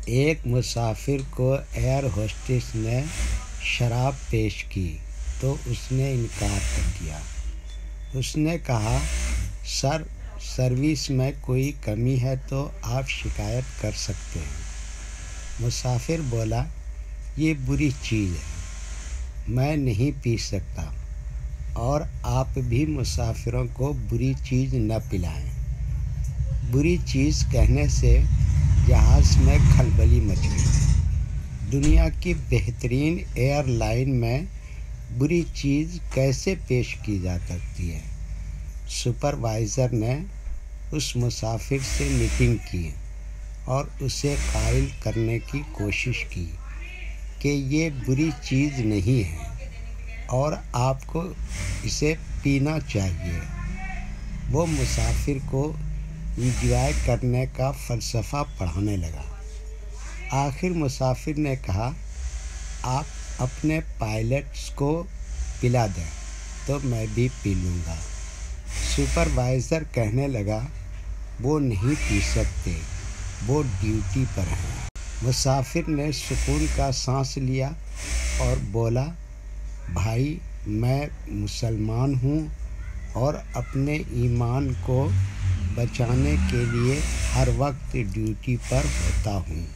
ایک مسافر کو ایئر ہوسٹس نے شراب پیش کی تو اس نے انکار کر دیا۔ اس نے کہا، سر، سروس میں کوئی کمی ہے تو آپ شکایت کر سکتے ہیں۔ مسافر بولا، یہ بری چیز ہے، میں نہیں پی سکتا، اور آپ بھی مسافروں کو بری چیز نہ پلائیں۔ بری چیز کہنے سے جہاز میں کھلبلی مچ گئی۔ دنیا کی بہترین ایئر لائن میں بری چیز کیسے پیش کی جا سکتی ہے؟ سپروائزر نے اس مسافر سے میٹنگ کی اور اسے قائل کرنے کی کوشش کی کہ یہ بری چیز نہیں ہے اور آپ کو اسے پینا چاہیے۔ وہ مسافر کو انجوائے کرنے کا فلسفہ پڑھانے لگا۔ آخر مسافر نے کہا، آپ اپنے پائلٹس کو پلا دیں تو میں بھی پی لوں گا۔ سپروائزر کہنے لگا، وہ نہیں پی سکتے، وہ ڈیوٹی پر ہیں۔ مسافر نے سکون کا سانس لیا اور بولا، بھائی، میں مسلمان ہوں اور اپنے ایمان کو بچانے کے لیے ہر وقت ڈیوٹی پر ہوتا ہوں۔